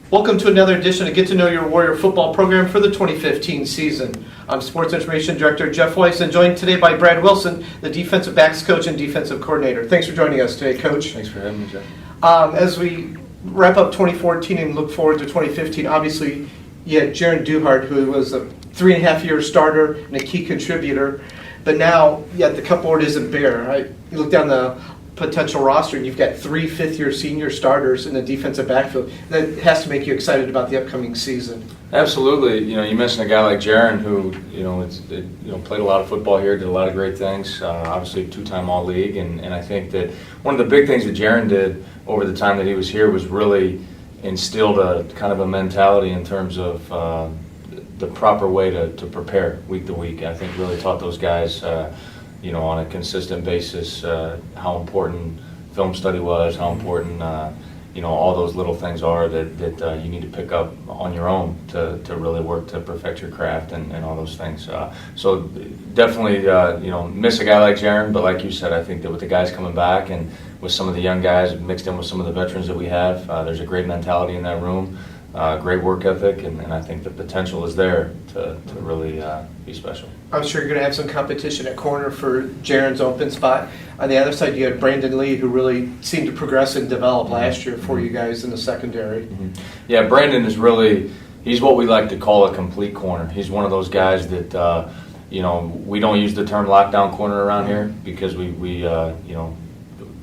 Welcome to another edition of Get to Know Your Warrior football program for the 2015 season. I'm Sports Information Director Jeff Weiss, and joined today by Brad Wilson, the defensive backs coach and defensive coordinator. Thanks for joining us today, Coach. Thanks for having me, Jeff. As we wrap up 2014 and look forward to 2015, obviously you had Jaron Duhart, who was a 3.5-year starter and a key contributor, but now yet the cupboard isn't bare. Right? You look down the potential roster, and you've got 3 fifth-year senior starters in the defensive backfield. That has to make you excited about the upcoming season. Absolutely. You mentioned a guy like Jaron, who played a lot of football here, did a lot of great things. Obviously, 2-time All-League, and I think that one of the big things that Jaron did over the time that he was here was really instilled a kind of a mentality in terms of the proper way to prepare week to week. I think really taught those guys. On a consistent basis, how important film study was, how important, all those little things are that you need to pick up on your own to really work to perfect your craft and all those things. So definitely, miss a guy like Jaron, but like you said, I think that with the guys coming back and with some of the young guys mixed in with some of the veterans that we have, there's a great mentality in that room, great work ethic, and I think the potential is there to really be special. I'm sure you're going to have some competition at corner for Jaron's open spot. On the other side, you had Brandon Lee, who really seemed to progress and develop last year for you guys in the secondary. Mm-hmm. Yeah, Brandon is he's what we like to call a complete corner. He's one of those guys that, we don't use the term lockdown corner around here because we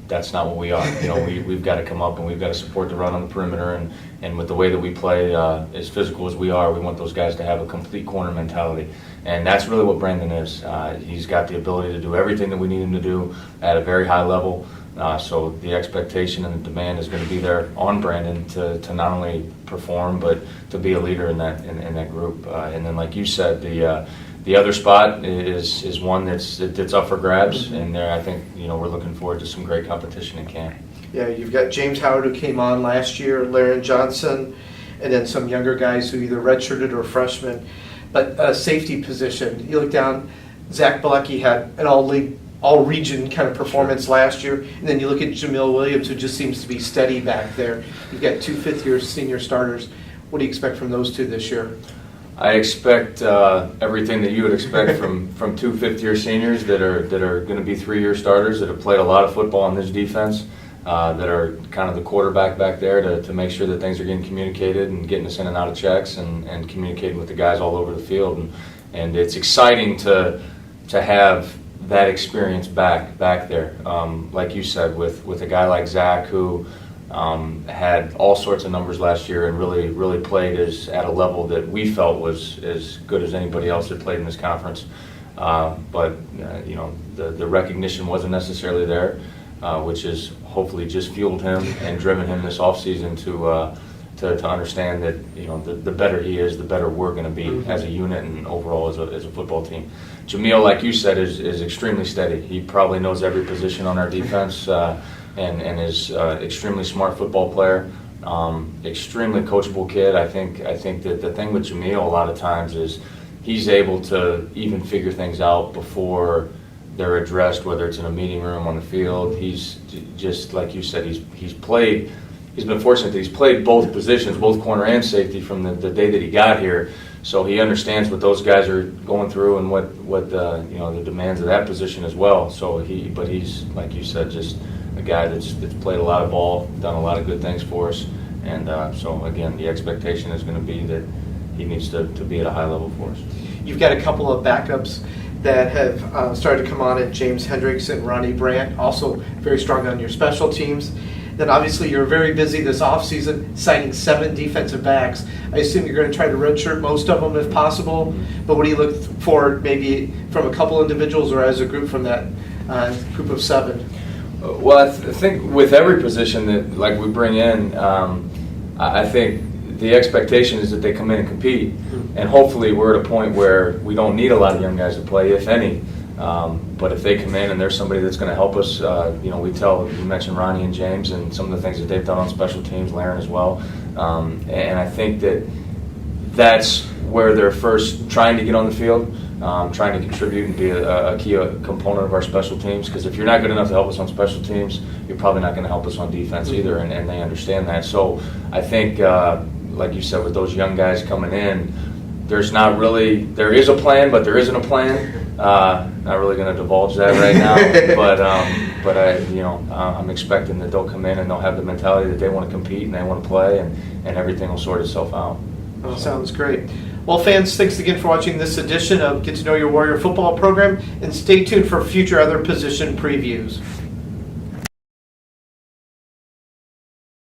that's not what we are. We've got to come up and we've got to support the run on the perimeter, and with the way that we play, as physical as we are, we want those guys to have a complete corner mentality. And that's really what Brandon is. He's got the ability to do everything that we need him to do at a very high level. So the expectation and the demand is going to be there on Brandon to not only perform but to be a leader in that group. And then, like you said, the other spot is one that's up for grabs, and there I think we're looking forward to some great competition in camp. Yeah, you've got James Howard, who came on last year, Laren Johnson, and then some younger guys who either redshirted or freshmen. But a safety position, you look down, Zach Bilecki had an all-league, all-region kind of performance last year, and then you look at Jamil Williams, who just seems to be steady back there. You've got 2 fifth-year senior starters. What do you expect from those two this year? I expect everything that you would expect from 2 fifth-year seniors that are going to be 3-year starters that have played a lot of football in this defense, that are kind of the quarterback back there to make sure that things are getting communicated and getting us in and out of checks and communicating with the guys all over the field. And it's exciting to have that experience back there. Like you said, with a guy like Zach, who had all sorts of numbers last year and really played at a level that we felt was as good as anybody else that played in this conference. But the recognition wasn't necessarily there, which has hopefully just fueled him and driven him this offseason to understand that the better he is, the better we're going to be as a unit and overall as a football team. Jamil, like you said, is extremely steady. He probably knows every position on our defense. And is extremely smart football player, extremely coachable kid. I think that the thing with Jamil a lot of times is he's able to even figure things out before they're addressed, whether it's in a meeting room, on the field. He's just like you said. He's been fortunate that he's played both positions, both corner and safety, from the day that he got here. So he understands what those guys are going through and what the demands of that position as well. So he's like you said, just a guy that's played a lot of ball, done a lot of good things for us, and so again, the expectation is going to be that he needs to be at a high level for us. You've got a couple of backups that have started to come on, at James Hendricks and Ronnie Brandt, also very strong on your special teams. Then obviously you're very busy this offseason signing 7 defensive backs. I assume you're going to try to redshirt most of them if possible, but what do you look for maybe from a couple individuals or as a group from that group of 7? Well, I think with every position that we bring in, I think the expectation is that they come in and compete, and hopefully we're at a point where we don't need a lot of young guys to play, if any. But if they come in and there's somebody that's going to help us, you mentioned Ronnie and James and some of the things that they've done on special teams, Laren as well, and I think that's where they're first trying to get on the field. Trying to contribute and be a key component of our special teams, because if you're not good enough to help us on special teams, you're probably not going to help us on defense either, and they understand that. So I think like you said, with those young guys coming in, there is a plan, but there isn't a plan. Not really going to divulge that right now, but I'm expecting that they'll come in and they'll have the mentality that they want to compete and they want to play, and everything will sort itself out. Well, sounds great. Well, fans, thanks again for watching this edition of Get to Know Your Warrior football program, and stay tuned for future other position previews.